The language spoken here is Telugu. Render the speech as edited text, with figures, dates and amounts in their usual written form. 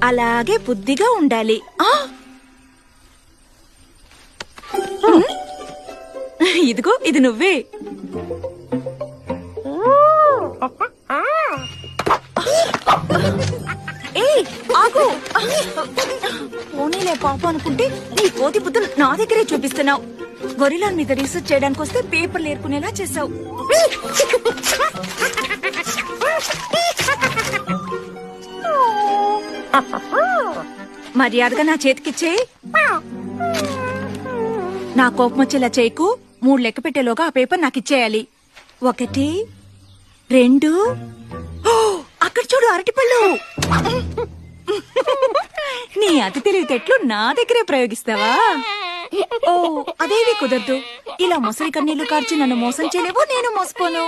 అలాగే బుద్ధిగా ఉండాలి. ఇదిగో ఇది నువ్వే. ఆగు. పోనీలే పాపం అనుకుంటే నీ కోతి బుద్ధులు నా దగ్గరే చూపిస్తున్నావు. గొరిలా మీద రీసెర్చ్ చేయడానికి వస్తే పేపర్లు ఏరుకునేలా చేసావు. మర్యాదగా నా చేతికిచ్చే. నా కోపం వచ్చేలా చేయకు. 3 లెక్క పెట్టేలోగా ఆ పేపర్ నాకు ఇచ్చేయాలి. 1 2 అక్కడ చూడు అరటిపళ్ళు. నీ అతి తెలివితేటలు నా దగ్గరే ప్రయోగిస్తావా? ఓ అదేవి కుదరదు. ఇలా మొసలి కన్నీళ్లు కార్చి నన్ను మోసం చేయలేవు, నేను మోసపోను.